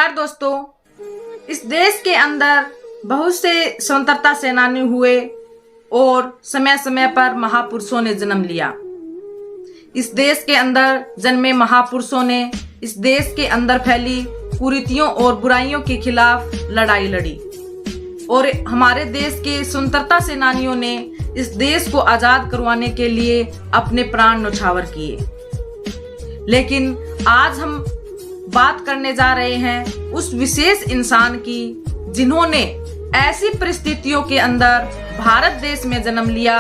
नमस्कार दोस्तों, इस देश के अंदर बहुत से स्वतंत्रता सेनानी हुए और समय समय पर महापुरुषों ने जन्म लिया। इस देश के अंदर जन्मे महापुरुषों ने इस देश के अंदर फैली कुरीतियों और बुराइयों के खिलाफ लड़ाई लड़ी और हमारे देश के स्वतंत्रता सेनानियों ने इस देश को आजाद करवाने के लिए अपने प्राण न्यौछावर किए। लेकिन आज हम बात करने जा रहे हैं उस विशेष इंसान की जिन्होंने ऐसी परिस्थितियों के अंदर भारत देश में जन्म लिया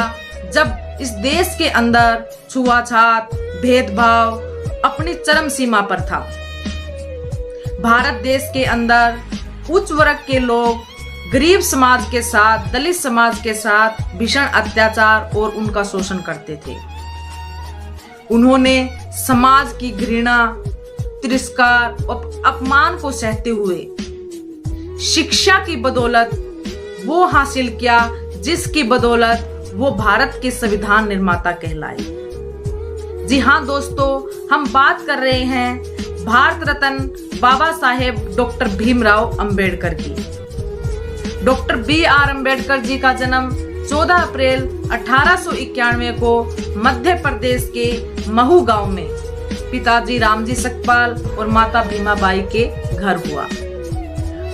जब इस देश के अंदर छुआछात, भेदभाव अपनी चरम सीमा पर था। भारत देश के अंदर उच्च वर्ग के लोग गरीब समाज के साथ, दलित समाज के साथ भीषण अत्याचार और उनका शोषण करते थे। उन्होंने समाज की घृणा, तिरस्कार और अपमान को सहते हुए शिक्षा की बदौलत वो हासिल किया जिसकी बदौलत वो भारत के संविधान निर्माता कहलाए। जी हाँ दोस्तों, हम बात कर रहे हैं भारत रत्न बाबा साहेब डॉक्टर भीमराव अंबेडकर की। Doctor B.R. अंबेडकर जी का जन्म 14 अप्रैल 1891 को मध्य प्रदेश के महू गांव में पिताजी रामजी सकपाल और माता भीमाबाई के घर हुआ।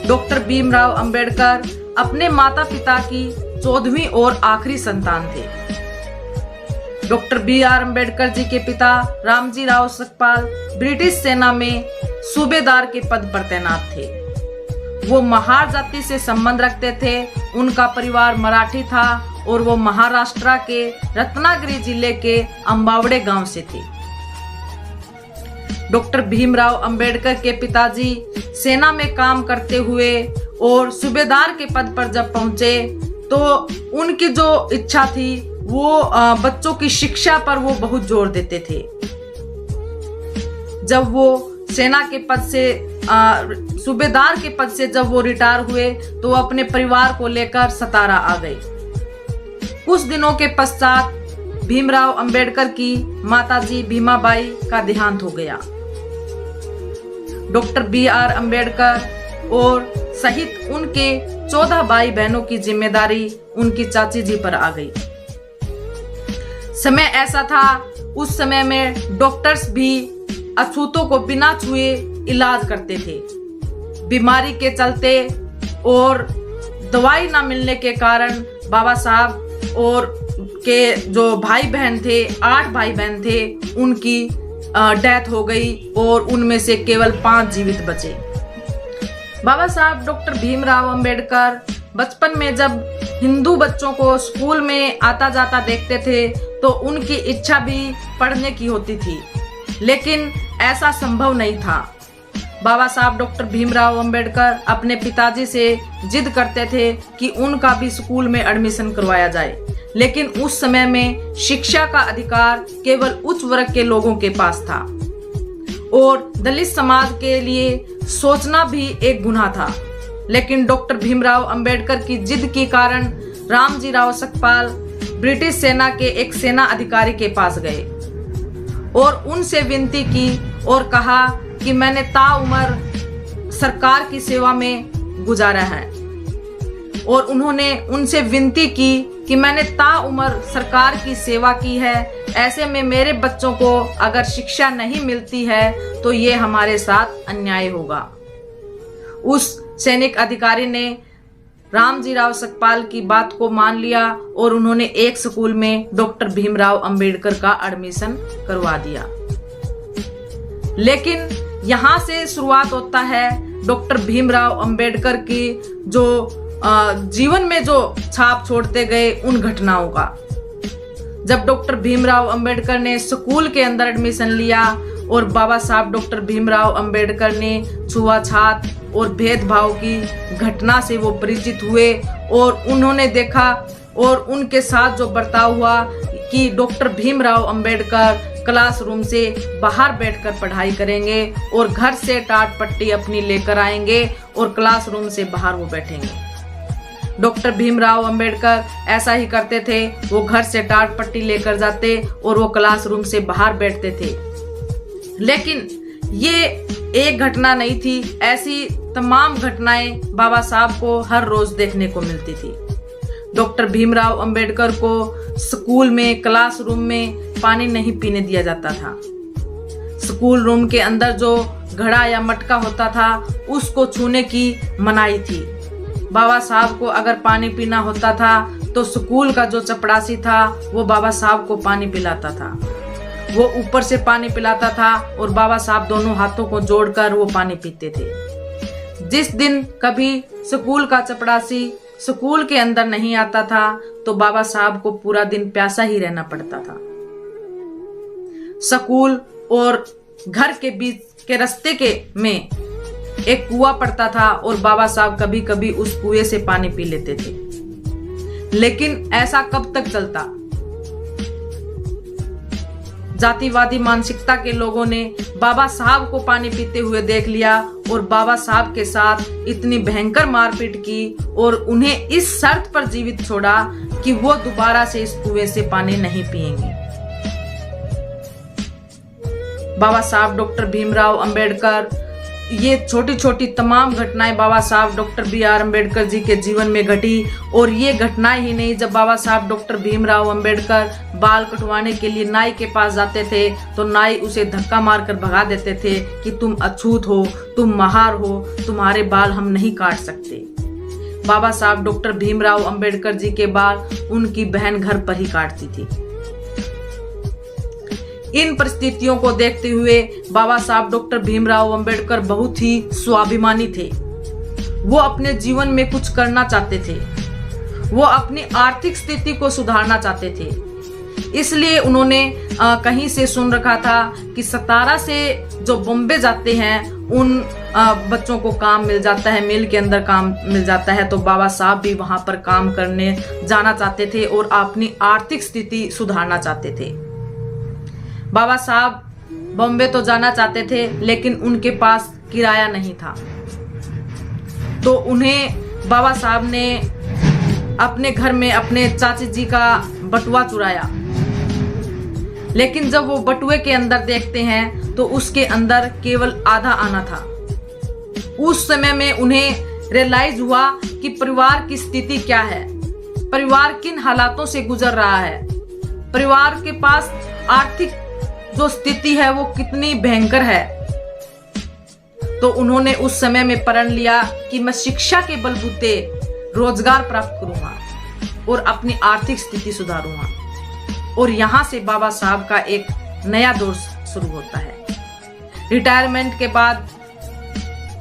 डॉक्टर भीमराव अंबेडकर अपने माता पिता की 14वीं और आखिरी संतान थे। Doctor B.R. अंबेडकर जी के पिता रामजी राव सकपाल ब्रिटिश सेना में सूबेदार के पद पर तैनात थे। वो महार जाति से संबंध रखते थे। उनका परिवार मराठी था और वो महाराष्ट्र के रत्नागिरी जिले के अंबावड़े गांव से थे। डॉक्टर भीमराव अंबेडकर के पिताजी सेना में काम करते हुए और सूबेदार के पद पर जब पहुंचे तो उनकी जो इच्छा थी वो बच्चों की शिक्षा पर वो बहुत जोर देते थे। जब वो सेना के पद से सूबेदार के पद से जब वो रिटायर हुए तो अपने परिवार को लेकर सतारा आ गए। कुछ दिनों के पश्चात भीमराव अंबेडकर की माताजी भीमाबाई का देहांत हो गया। Doctor B.R. अंबेडकर और सहित उनके 14 भाई बहनों की जिम्मेदारी उनकी चाची जी पर आ गई। समय ऐसा था, उस समय में डॉक्टर्स भी अछूतों को बिना छुए इलाज करते थे। बीमारी के चलते और दवाई ना मिलने के कारण बाबा साहब और के जो भाई बहन थे, 8 भाई बहन थे, उनकी डेथ हो गई और उनमें से केवल 5 जीवित बचे। बाबा साहब डॉक्टर भीमराव अंबेडकर बचपन में जब हिंदू बच्चों को स्कूल में आता जाता देखते थे तो उनकी इच्छा भी पढ़ने की होती थी, लेकिन ऐसा संभव नहीं था। बाबा साहब डॉक्टर भीमराव अंबेडकर अपने पिताजी से जिद करते थे कि उनका भी स्कूल में एडमिशन करवाया जाए, लेकिन उस समय में शिक्षा का अधिकार केवल उच्च वर्ग के लोगों के पास था और दलित समाज के लिए सोचना भी एक गुनाह था। लेकिन डॉक्टर भीमराव अंबेडकर की जिद के कारण रामजी राव सकपाल ब्रिटिश सेना के एक सेना अधिकारी के पास गए और उनसे विनती की और कहा कि मैंने ताउम्र सरकार की सेवा में गुजारा है। और उन्होंने उनसे विनती की कि मैंने ताउम्र सरकार की सेवा की है, ऐसे में मेरे बच्चों को अगर शिक्षा नहीं मिलती है तो ये हमारे साथ अन्याय होगा। उस सैनिक अधिकारी ने रामजी राव सकपाल की बात को मान लिया और उन्होंने एक स्कूल में डॉक्टर भीमराव अंबेडकर का एडमिशन करवा दिया। लेकिन यहाँ से शुरुआत होता है डॉक्टर भीमराव अंबेडकर की जो जीवन में जो छाप छोड़ते गए उन घटनाओं का। जब डॉक्टर भीमराव अंबेडकर ने स्कूल के अंदर एडमिशन लिया और बाबा साहब डॉक्टर भीमराव अंबेडकर ने छुआछात और भेदभाव की घटना से वो परिचित हुए और उन्होंने देखा और उनके साथ जो बर्ताव हुआ कि डॉक्टर भीमराव अंबेडकर क्लासरूम से बाहर बैठकर पढ़ाई करेंगे और घर से टाट पट्टी अपनी लेकर आएंगे और क्लासरूम से बाहर वो बैठेंगे। डॉक्टर भीमराव अंबेडकर ऐसा ही करते थे। वो घर से टाट पट्टी लेकर जाते और वो क्लासरूम से बाहर बैठते थे। लेकिन ये एक घटना नहीं थी, ऐसी तमाम घटनाएं बाबा साहब को हर रोज देखने को मिलती थी। डॉक्टर भीमराव अंबेडकर को स्कूल में, क्लासरूम में पानी नहीं पीने दिया जाता था। स्कूल रूम के अंदर जो घड़ा या मटका होता था उसको छूने की मनाही थी। बाबा साहब को अगर पानी पीना होता था तो स्कूल का जो चपरासी था वो बाबा साहब को पानी पिलाता था। वो ऊपर से पानी पिलाता था और बाबा साहब दोनों हाथों को जोड़कर वो पानी पीते थे। जिस दिन कभी स्कूल का चपरासी स्कूल के अंदर नहीं आता था तो बाबा साहब को पूरा दिन प्यासा ही रहना पड़ता था। स्कूल और घर के बीच के रास्ते के में एक कुआं पड़ता था और बाबा साहब कभी कभी उस कुएं से पानी पी लेते थे। लेकिन ऐसा कब तक चलता? जातिवादी मानसिकता के लोगों ने बाबा साहब को पानी पीते हुए देख लिया और बाबा साहब के साथ इतनी भयंकर मारपीट की और उन्हें इस शर्त पर जीवित छोड़ा कि वो दोबारा से इस कुएं से पानी नहीं पिएंगे। बाबा साहब डॉक्टर भीमराव अंबेडकर, ये छोटी छोटी तमाम घटनाएं बाबा साहब डॉक्टर BR अंबेडकर जी के जीवन में घटी। और ये घटनाएं ही नहीं, जब बाबा साहब डॉक्टर भीमराव अंबेडकर बाल कटवाने के लिए नाई के पास जाते थे तो नाई उसे धक्का मारकर भगा देते थे कि तुम अछूत हो, तुम महार हो, तुम्हारे बाल हम नहीं काट सकते। बाबा साहब डॉक्टर भीमराव अंबेडकर जी के बाल उनकी बहन घर पर ही काटती थी। इन परिस्थितियों को देखते हुए बाबा साहब डॉक्टर भीमराव अंबेडकर बहुत ही स्वाभिमानी थे। वो अपने जीवन में कुछ करना चाहते थे। वो अपनी आर्थिक स्थिति को सुधारना चाहते थे। इसलिए उन्होंने कहीं से सुन रखा था कि 17 से जो बॉम्बे जाते हैं उन बच्चों को काम मिल जाता है, मिल के अंदर काम मिल जाता है। तो बाबा साहब भी वहां पर काम करने जाना चाहते थे और अपनी आर्थिक स्थिति सुधारना चाहते थे। बाबा साहब बॉम्बे तो जाना चाहते थे लेकिन उनके पास किराया नहीं था। तो उन्हें बाबा साहब ने अपने घर में अपने चाची जी का बटुआ चुराया। लेकिन जब वो बटुए के अंदर देखते हैं तो उसके अंदर केवल आधा आना था। उस समय में उन्हें रियलाइज हुआ कि परिवार की स्थिति क्या है, परिवार किन हालातों से गुजर रहा है, परिवार के पास आर्थिक जो स्थिति है वो कितनी भयंकर है। तो उन्होंने उस समय में प्रण लिया कि मैं शिक्षा के बलबूते रोजगार प्राप्त करूंगा और अपनी आर्थिक स्थिति सुधारूंगा। और यहां से बाबा साहब का एक नया दौर शुरू होता है। रिटायरमेंट के बाद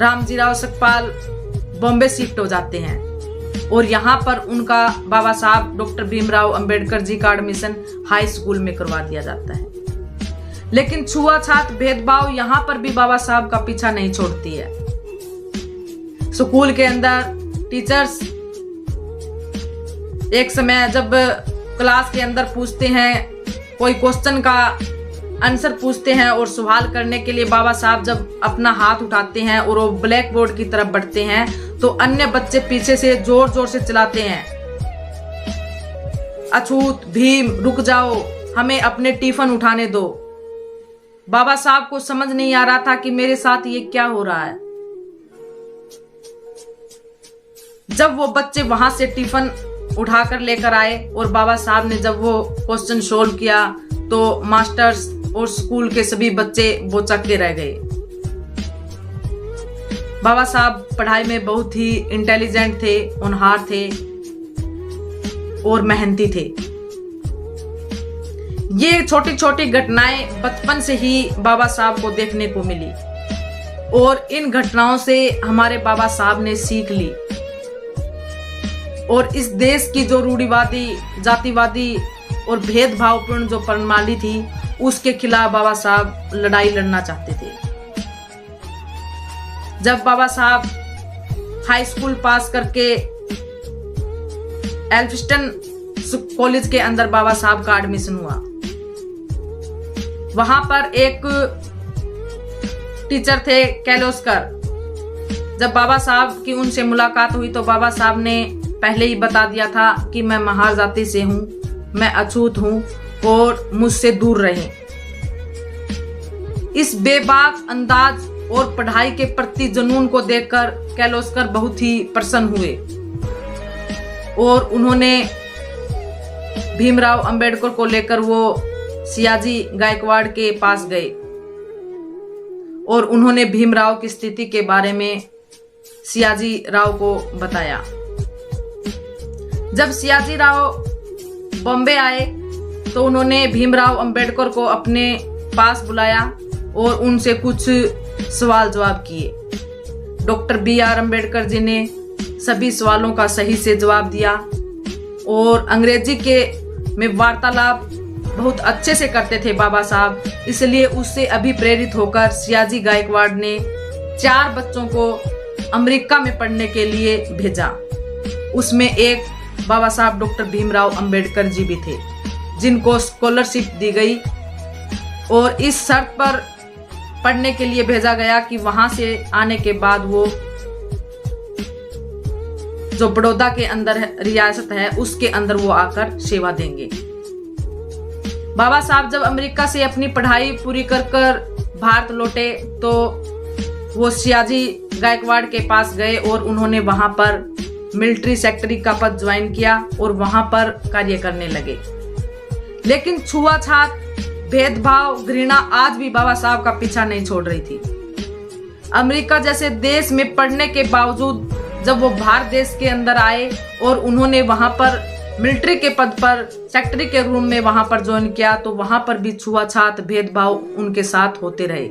रामजीराव सकपाल बॉम्बे शिफ्ट हो जाते हैं और यहाँ पर उनका बाबा साहब डॉक्टर भीमराव अंबेडकर जी का एडमिशन हाई स्कूल में करवा दिया जाता है। लेकिन छुआछूत भेदभाव यहाँ पर भी बाबा साहब का पीछा नहीं छोड़ती है। स्कूल के अंदर टीचर्स एक समय जब क्लास के अंदर पूछते हैं, कोई क्वेश्चन का आंसर पूछते हैं और सवाल करने के लिए बाबा साहब जब अपना हाथ उठाते हैं और वो ब्लैक बोर्ड की तरफ बढ़ते हैं तो अन्य बच्चे पीछे से जोर जोर से चिल्लाते हैं, अछूत, भीम, रुक जाओ, हमें अपने टिफिन उठाने दो। बाबा साहब को समझ नहीं आ रहा था कि मेरे साथ ये क्या हो रहा है। जब वो बच्चे वहां से टिफिन उठाकर लेकर आए और बाबा साहब ने जब वो क्वेश्चन सोल्व किया तो मास्टर्स और स्कूल के सभी बच्चे बोचक के रह गए। बाबा साहब पढ़ाई में बहुत ही इंटेलिजेंट थे, होनहार थे और मेहनती थे। ये छोटी छोटी घटनाएं बचपन से ही बाबा साहब को देखने को मिली और इन घटनाओं से हमारे बाबा साहब ने सीख ली और इस देश की जो रूढ़िवादी, जातिवादी और भेदभावपूर्ण जो प्रणाली थी उसके खिलाफ बाबा साहब लड़ाई लड़ना चाहते थे। जब बाबा साहब हाई स्कूल पास करके एल्फिस्टन कॉलेज के अंदर बाबा साहब का एडमिशन हुआ, वहां पर एक टीचर थे कैलोस्कर। जब बाबा साहब की उनसे मुलाकात हुई तो बाबा साहब ने पहले ही बता दिया था कि मैं महार जाति से हूं, मैं अछूत हूं और मुझसे दूर रहें। इस बेबाक अंदाज और पढ़ाई के प्रति जुनून को देखकर किर्लोस्कर बहुत ही प्रसन्न हुए और उन्होंने भीमराव अंबेडकर को लेकर वो सियाजी गायकवाड़ के पास गए और उन्होंने भीमराव की स्थिति के बारे में सियाजी राव को बताया। जब सियाजी राव बॉम्बे आए तो उन्होंने भीमराव अंबेडकर को अपने पास बुलाया और उनसे कुछ सवाल जवाब किए। Doctor B.R. अंबेडकर जी ने सभी सवालों का सही से जवाब दिया और अंग्रेजी के में वार्तालाप बहुत अच्छे से करते थे बाबा साहब, इसलिए उससे अभिप्रेरित होकर सियाजी गायकवाड़ ने 4 बच्चों को अमेरिका में पढ़ने के लिए भेजा। उसमें एक बाबा साहब डॉक्टर भीमराव अंबेडकर जी भी थे, जिनको स्कॉलरशिप दी गई और इस शर्त पर पढ़ने के लिए भेजा गया कि वहां से आने के बाद वो जो बड़ौदा के अंदर रियासत है उसके अंदर वो आकर सेवा देंगे। बाबा साहब जब अमेरिका से अपनी पढ़ाई पूरी कर भारत लौटे तो वो सियाजी गायकवाड़ के पास गए और उन्होंने वहां पर मिलिट्री सेक्रेटरी का पद ज्वाइन किया और वहां पर कार्य करने लगे। लेकिन छुआछात, भेदभाव, घृणा आज भी बाबा साहब का पीछा नहीं छोड़ रही थी। अमेरिका जैसे देश में पढ़ने के बावजूद जब वो भारत देश के अंदर आए और उन्होंने वहां पर मिलिट्री के पद पर सेक्रेटरी के रूम में वहां पर ज्वाइन किया तो वहां पर भी छुआछात, भेदभाव उनके साथ होते रहे।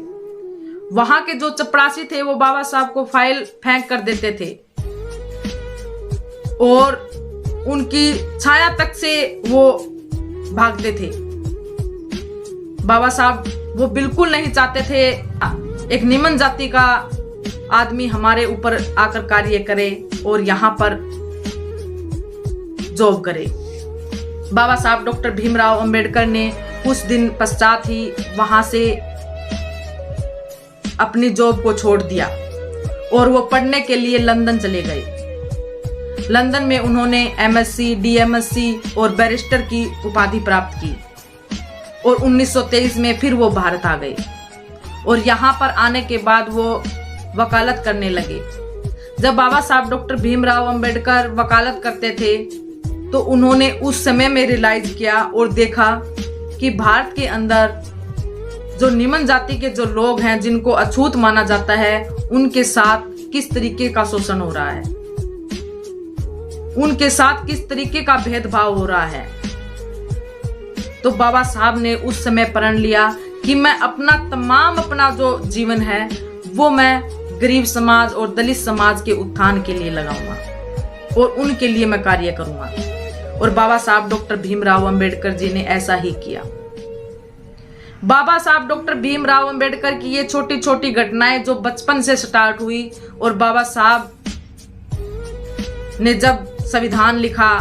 वहां के जो चपरासी थे वो बाबा साहब को फाइल फेंक कर देते थे और उनकी छाया तक से वो भागते थे। बाबा साहब वो बिल्कुल नहीं चाहते थे एक निम्न जाति का आदमी हमारे ऊपर आकर कार्य करे और यहाँ पर जॉब करे। बाबा साहब डॉक्टर भीमराव अंबेडकर ने कुछ दिन पश्चात ही वहां से अपनी जॉब को छोड़ दिया और वो पढ़ने के लिए लंदन चले गए। लंदन में उन्होंने MSc, DMSc और बैरिस्टर की उपाधि प्राप्त की और 1923 में फिर वो भारत आ गए और यहाँ पर आने के बाद वो वकालत करने लगे। जब बाबा साहब डॉक्टर भीमराव अंबेडकर वकालत करते थे तो उन्होंने उस समय में रियलाइज किया और देखा कि भारत के अंदर जो निम्न जाति के जो लोग हैं जिनको अछूत माना जाता है उनके साथ किस तरीके का शोषण हो रहा है, उनके साथ किस तरीके का भेदभाव हो रहा है। तो बाबा साहब ने उस समय प्रण लिया कि मैं अपना जो जीवन है वो मैं गरीब समाज और दलित समाज के उत्थान के लिए लगाऊंगा और उनके लिए मैं कार्य करूंगा। और बाबा साहब डॉक्टर भीमराव अंबेडकर जी ने ऐसा ही किया। बाबा साहब डॉक्टर भीमराव अंबेडकर की ये छोटी छोटी घटनाएं जो बचपन से स्टार्ट हुई और बाबा साहब ने जब संविधान लिखा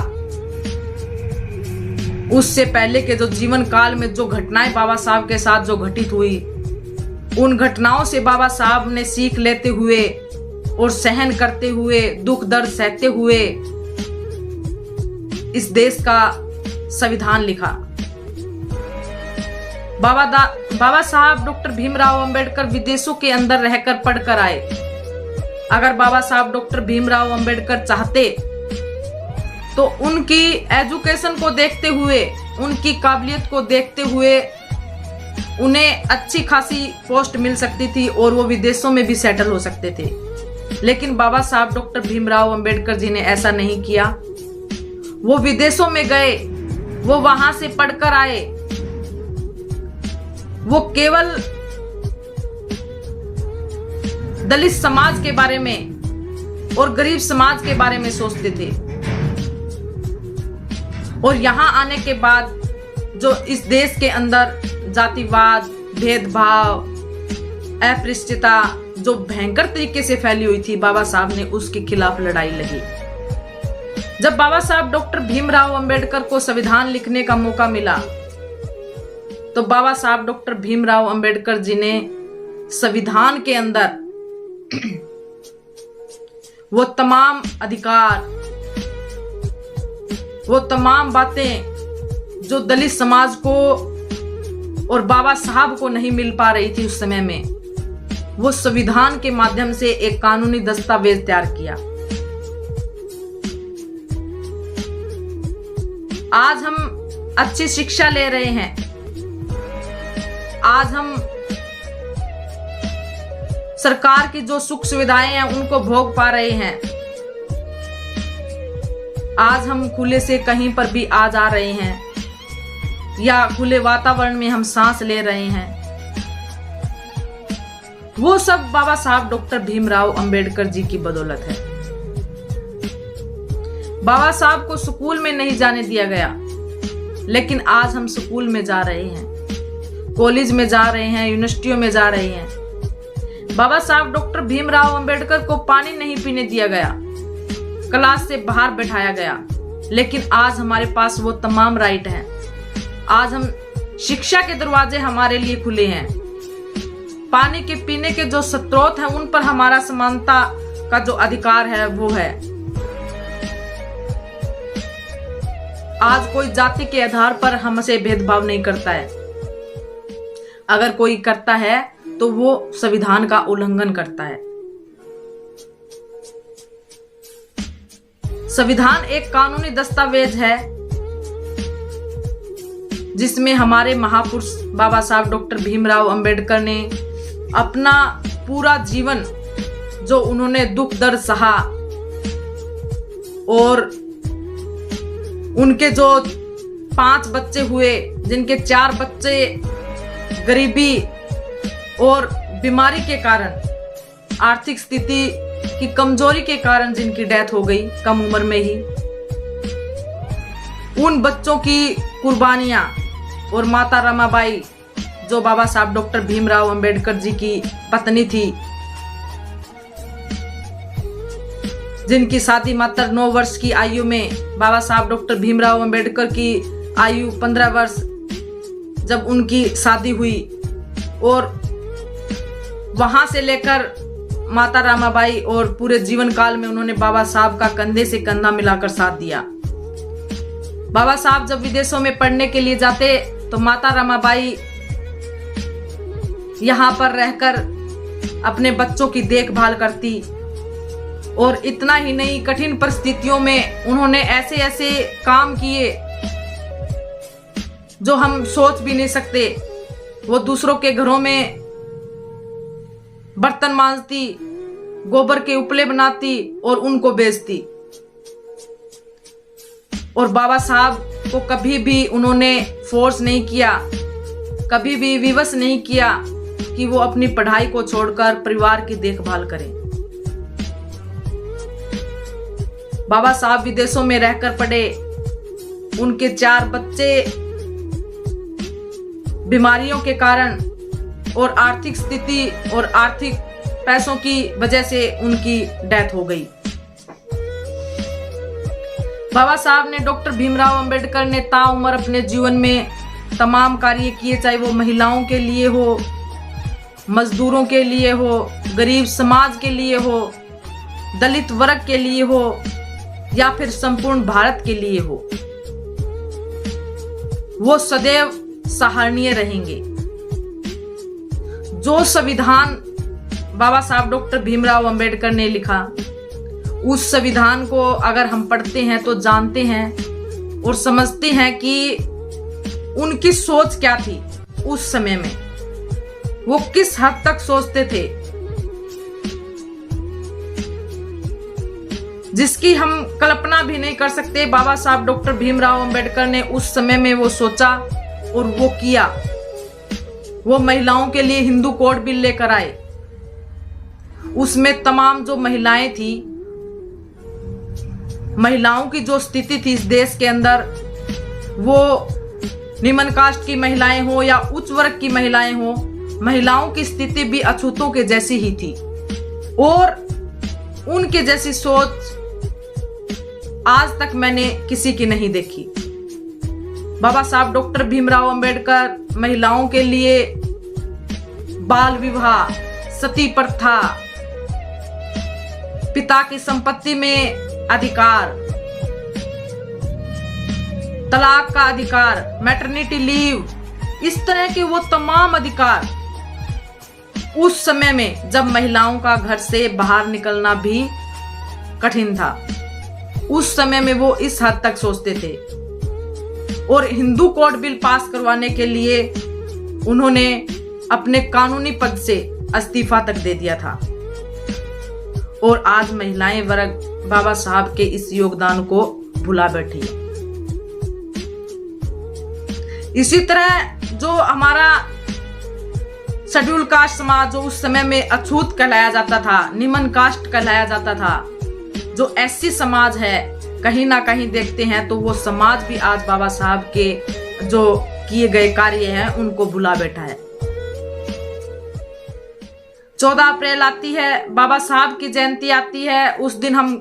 उससे पहले के जो जीवन काल में जो घटनाएं बाबा साहब के साथ जो घटित हुई, उन घटनाओं से बाबा साहब ने सीख लेते हुए और सहन करते हुए, दुख दर्द सहते हुए इस देश का संविधान लिखा। बाबा साहब डॉक्टर भीमराव अंबेडकर विदेशों के अंदर रहकर पढ़कर आए। अगर बाबा साहब डॉक्टर भीमराव अंबेडकर चाहते तो उनकी एजुकेशन को देखते हुए, उनकी काबिलियत को देखते हुए उन्हें अच्छी खासी पोस्ट मिल सकती थी और वो विदेशों में भी सेटल हो सकते थे। लेकिन बाबा साहब डॉक्टर भीमराव अंबेडकर जी ने ऐसा नहीं किया। वो विदेशों में गए, वो वहां से पढ़कर आए, वो केवल दलित समाज के बारे में और गरीब समाज के बारे में सोचते थे। और यहां आने के बाद जो इस देश के अंदर जातिवाद, भेदभाव, अस्पृश्यता जो भयंकर तरीके से फैली हुई थी, बाबा साहब ने उसके खिलाफ लड़ाई लड़ी। जब बाबा साहब डॉक्टर भीमराव अंबेडकर को संविधान लिखने का मौका मिला तो बाबा साहब डॉक्टर भीमराव अंबेडकर जी ने संविधान के अंदर वो तमाम अधिकार, वो तमाम बातें जो दलित समाज को और बाबा साहब को नहीं मिल पा रही थी उस समय में, वो संविधान के माध्यम से एक कानूनी दस्तावेज तैयार किया। आज हम अच्छी शिक्षा ले रहे हैं, आज हम सरकार की जो सुख सुविधाएं हैं उनको भोग पा रहे हैं, आज हम खुले से कहीं पर भी आ जा रहे हैं या खुले वातावरण में हम सांस ले रहे हैं, वो सब बाबा साहब डॉक्टर भीमराव अंबेडकर जी की बदौलत है। बाबा साहब को स्कूल में नहीं जाने दिया गया, लेकिन आज हम स्कूल में जा रहे हैं, कॉलेज में जा रहे हैं, यूनिवर्सिटियों में जा रहे हैं। बाबा साहब डॉक्टर भीमराव अंबेडकर को पानी नहीं पीने दिया गया, क्लास से बाहर बैठाया गया, लेकिन आज हमारे पास वो तमाम राइट हैं। आज हम शिक्षा के दरवाजे हमारे लिए खुले हैं, पानी के पीने के जो स्रोत हैं उन पर हमारा समानता का जो अधिकार है वो है। आज कोई जाति के आधार पर हमसे भेदभाव नहीं करता है, अगर कोई करता है तो वो संविधान का उल्लंघन करता है। संविधान एक कानूनी दस्तावेज है जिसमें हमारे महापुरुष बाबा साहब डॉक्टर भीमराव अंबेडकर ने अपना पूरा जीवन जो उन्होंने दुख दर्द सहा और उनके जो 5 बच्चे हुए, जिनके 4 बच्चे गरीबी और बीमारी के कारण, आर्थिक स्थिति की कमजोरी के कारण जिनकी डेथ हो गई कम उम्र में ही, उन बच्चों की कुर्बानियां और माता रमाबाई जो बाबा साहब डॉक्टर भीमराव अंबेडकर जी की पत्नी थी, जिनकी शादी मात्र 9 वर्ष की आयु में, बाबा साहब डॉक्टर भीमराव अंबेडकर की आयु 15 वर्ष जब उनकी शादी हुई, और वहां से लेकर माता रामाबाई और पूरे जीवन काल में उन्होंने बाबा साहब का कंधे से कंधा मिलाकर साथ दिया। बाबा साहब जब विदेशों में पढ़ने के लिए जाते तो माता रामाबाई यहाँ पर रहकर अपने बच्चों की देखभाल करती, और इतना ही नहीं, कठिन परिस्थितियों में उन्होंने ऐसे ऐसे काम किए जो हम सोच भी नहीं सकते। वो दूसरों के घरों में बर्तन मांजती, गोबर के उपले बनाती और उनको बेचती, और बाबा साहब को कभी भी उन्होंने फोर्स नहीं किया, कभी भी विवश नहीं किया कि वो अपनी पढ़ाई को छोड़कर परिवार की देखभाल करें। बाबा साहब विदेशों में रहकर पढ़े, उनके 4 बच्चे बीमारियों के कारण और आर्थिक स्थिति और आर्थिक पैसों की वजह से उनकी डेथ हो गई। बाबा साहब ने डॉक्टर भीमराव अंबेडकर ने ताउम्र अपने जीवन में तमाम कार्य किए, चाहे वो महिलाओं के लिए हो, मजदूरों के लिए हो, गरीब समाज के लिए हो, दलित वर्ग के लिए हो, या फिर संपूर्ण भारत के लिए हो। वो सदैव सराहनीय रहेंगे। जो संविधान बाबा साहब डॉक्टर भीमराव अंबेडकर ने लिखा, उस संविधान को अगर हम पढ़ते हैं तो जानते हैं और समझते हैं कि उनकी सोच क्या थी उस समय में, वो किस हद तक सोचते थे, जिसकी हम कल्पना भी नहीं कर सकते। बाबा साहब डॉक्टर भीमराव अंबेडकर ने उस समय में वो सोचा और वो किया। वो महिलाओं के लिए हिंदू कोड बिल लेकर आए, उसमें तमाम जो महिलाएं थी, महिलाओं की जो स्थिति थी इस देश के अंदर, वो निम्न कास्ट की महिलाएं हो या उच्च वर्ग की महिलाएं हो, महिलाओं की स्थिति भी अछूतों के जैसी ही थी, और उनके जैसी सोच आज तक मैंने किसी की नहीं देखी। बाबा साहब डॉक्टर भीमराव अंबेडकर महिलाओं के लिए बाल विवाह, सती प्रथा, पिता की संपत्ति में अधिकार, तलाक का अधिकार, मैटरनिटी लीव, इस तरह के वो तमाम अधिकार उस समय में जब महिलाओं का घर से बाहर निकलना भी कठिन था, उस समय में वो इस हद तक सोचते थे। और हिंदू कोड बिल पास करवाने के लिए उन्होंने अपने कानूनी पद से इस्तीफा तक दे दिया था। और आज महिलाएं वर्ग बाबा साहब के इस योगदान को भुला बैठी है। इसी तरह जो हमारा शेड्यूल कास्ट समाज, जो उस समय में अछूत कहलाया जाता था, निम्न कास्ट कहलाया जाता था, जो एससी समाज है, कहीं ना कहीं देखते हैं तो वो समाज भी आज बाबा साहब के जो किए गए कार्य हैं उनको भुला बैठा है। 14 अप्रैल आती है, बाबा साहब की जयंती आती है, उस दिन हम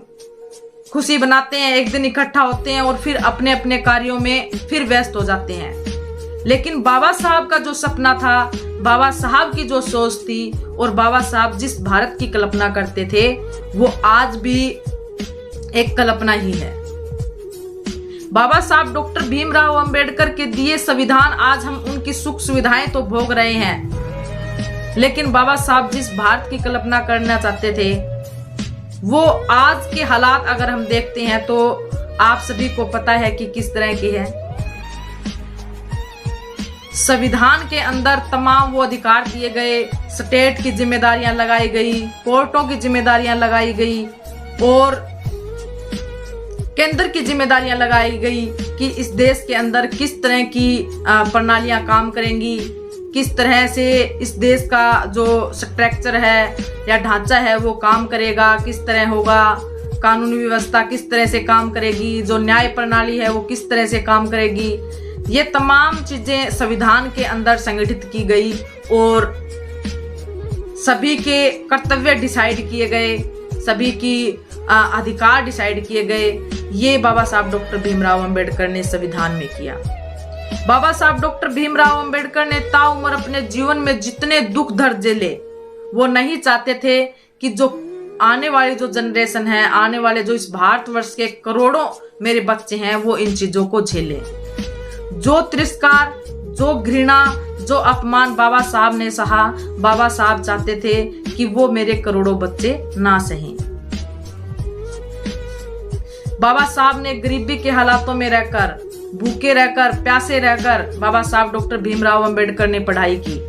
खुशी बनाते हैं, एक दिन इकट्ठा होते हैं और फिर अपने अपने कार्यों में फिर व्यस्त हो जाते हैं। लेकिन बाबा साहब का जो सपना था, बाबा साहब की जो सोच थी और बाबा साहब जिस भारत की कल्पना करते थे, वो आज भी एक कल्पना ही है। बाबा साहब डॉक्टर भीमराव अंबेडकर के दिए संविधान, आज हम उनकी सुख सुविधाएं तो भोग रहे हैं, लेकिन बाबा साहब जिस भारत की कल्पना करना चाहते थे, वो आज के हालात अगर हम देखते हैं तो आप सभी को पता है कि किस तरह की है। संविधान के अंदर तमाम वो अधिकार दिए गए, स्टेट की जिम्मेदारियां लगाई गई, कोर्टों की जिम्मेदारियां लगाई गई और केंद्र की जिम्मेदारियां लगाई गई कि इस देश के अंदर किस तरह की प्रणालियां काम करेंगी, किस तरह से इस देश का जो स्ट्रक्चर है या ढांचा है वो काम करेगा, किस तरह होगा, कानूनी व्यवस्था किस तरह से काम करेगी, जो न्याय प्रणाली है वो किस तरह से काम करेगी। ये तमाम चीजें संविधान के अंदर संगठित की गई और सभी के कर्तव्य डिसाइड किए गए, सभी की अधिकार डिसाइड किए गए। ये बाबा साहब डॉक्टर भीमराव अंबेडकर ने संविधान में किया। बाबा साहब डॉक्टर भीमराव अंबेडकर ने ताउम्र अपने जीवन में जितने दुख दर्द झेले, वो नहीं चाहते थे कि जो आने वाली जो जनरेशन है, आने वाले जो इस भारतवर्ष के करोड़ों मेरे बच्चे हैं, वो इन चीजों को झेले। जो तिरस्कार, जो घृणा, जो अपमान बाबा साहब ने सहा, बाबा साहब चाहते थे कि वो मेरे करोड़ों बच्चे ना सहें। बाबा साहब ने गरीबी के हालातों में रहकर, भूखे रहकर, प्यासे रहकर बाबा साहब डॉक्टर भीमराव अंबेडकर ने पढ़ाई की।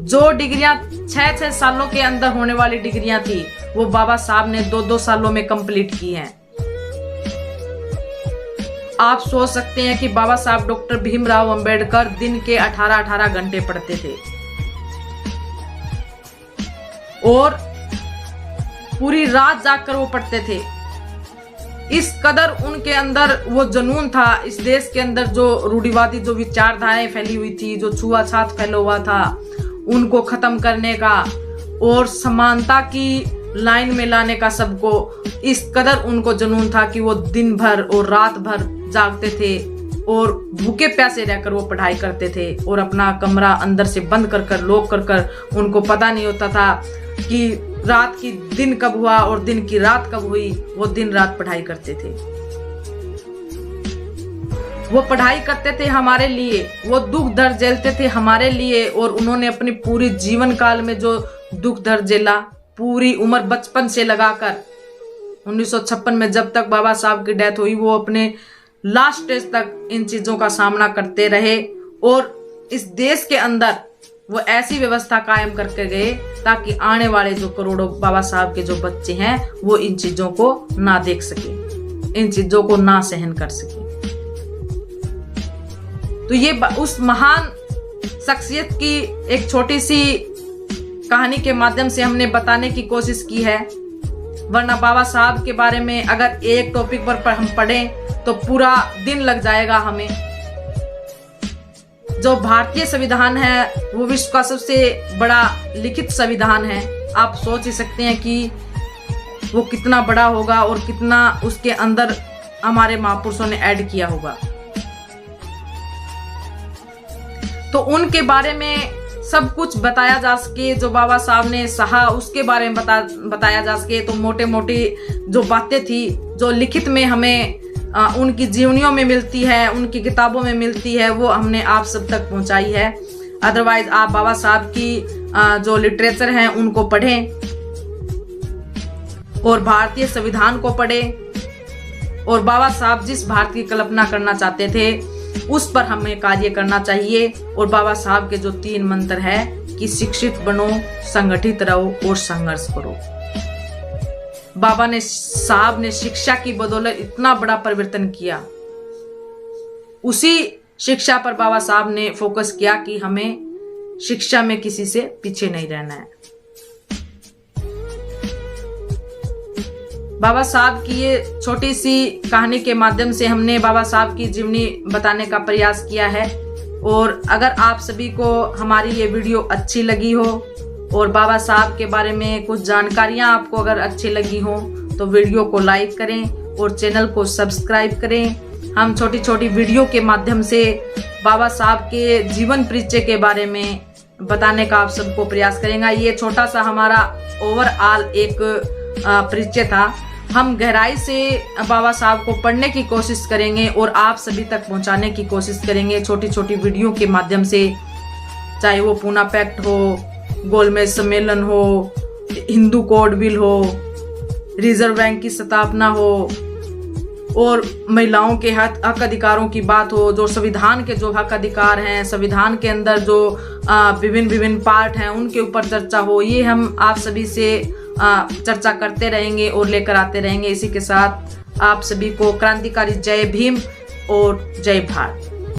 जो डिग्रियां 6-6 सालों के अंदर होने वाली डिग्रियां थी, वो बाबा साहब ने 2-2 सालों में कंप्लीट की हैं। आप सोच सकते हैं कि बाबा साहब डॉक्टर भीमराव अंबेडकर दिन के 18-18 घंटे पढ़ते थे और पूरी रात जागकर वो पढ़ते थे। इस कदर उनके अंदर वो जुनून था, इस देश के अंदर जो रूढ़िवादी जो विचारधाराएं फैली हुई थी, जो छुआछूत फैला हुआ था, उनको खत्म करने का और समानता की लाइन में लाने का सबको, इस कदर उनको जुनून था कि वो दिन भर और रात भर जागते थे और भूखे प्यासे रहकर वो पढ़ाई करते थे और अपना कमरा अंदर से बंद कर कर, लॉक कर कर, उनको पता नहीं होता था कि रात की दिन कब हुआ और दिन की रात कब हुई। वो दिन रात पढ़ाई करते थे, वो पढ़ाई करते थे हमारे लिए, वो दुख दर्द झेलते थे हमारे लिए। और उन्होंने अपनी पूरी जीवन काल में जो दुख दर्द झेला, पूरी उम्र बचपन से लगाकर 1956 में जब तक बाबा साहब की डेथ हुई, वो अपने लास्ट स्टेज तक इन चीजों का सामना करते रहे और इस देश के अंदर वो ऐसी व्यवस्था कायम करके गए ताकि आने वाले जो करोड़ों बाबा साहब के जो बच्चे हैं वो इन चीजों को ना देख सके, इन चीजों को ना सहन कर सके। तो ये उस महान शख्सियत की एक छोटी सी कहानी के माध्यम से हमने बताने की कोशिश की है, वरना बाबा साहब के बारे में अगर एक टॉपिक पर हम पढ़ें तो पूरा दिन लग जाएगा हमें। जो भारतीय संविधान है वो विश्व का सबसे बड़ा लिखित संविधान है। आप सोच ही सकते हैं कि वो कितना बड़ा होगा और कितना उसके अंदर हमारे महापुरुषों ने ऐड किया होगा। तो उनके बारे में सब कुछ बताया जा सके, जो बाबा साहब ने सहा उसके बारे में बताया जा सके, तो मोटे मोटी जो बातें थी जो लिखित में हमें उनकी जीवनियों में मिलती है, उनकी किताबों में मिलती है, वो हमने आप सब तक पहुंचाई है। अदरवाइज आप बाबा साहब की जो लिटरेचर हैं उनको पढ़ें और भारतीय संविधान को पढ़ें और बाबा साहब जिस भारत की कल्पना करना चाहते थे उस पर हमें कार्य करना चाहिए। और बाबा साहब के जो 3 मंत्र है कि शिक्षित बनो, संगठित रहो और संघर्ष करो। बाबा साहब ने शिक्षा की बदौलत इतना बड़ा परिवर्तन किया। उसी शिक्षा पर बाबा साहब ने फोकस किया कि हमें शिक्षा में किसी से पीछे नहीं रहना है। बाबा साहब की ये छोटी सी कहानी के माध्यम से हमने बाबा साहब की जीवनी बताने का प्रयास किया है। और अगर आप सभी को हमारी ये वीडियो अच्छी लगी हो और बाबा साहब के बारे में कुछ जानकारियां आपको अगर अच्छी लगी हो तो वीडियो को लाइक करें और चैनल को सब्सक्राइब करें। हम छोटी छोटी वीडियो के माध्यम से बाबा साहब के जीवन परिचय के बारे में बताने का आप सबको प्रयास करेंगे। ये छोटा सा हमारा ओवरऑल एक परिचय था। हम गहराई से बाबा साहब को पढ़ने की कोशिश करेंगे और आप सभी तक पहुंचाने की कोशिश करेंगे छोटी छोटी वीडियो के माध्यम से, चाहे वो पूना पैक्ट हो, गोलमेज सम्मेलन हो, हिंदू कोड बिल हो, रिजर्व बैंक की स्थापना हो और महिलाओं के हक अधिकारों की बात हो, जो संविधान के जो हक अधिकार हैं, संविधान के अंदर जो विभिन्न पार्ट हैं उनके ऊपर चर्चा हो। ये हम आप सभी से चर्चा करते रहेंगे और लेकर आते रहेंगे। इसी के साथ आप सभी को क्रांतिकारी जय भीम और जय भारत।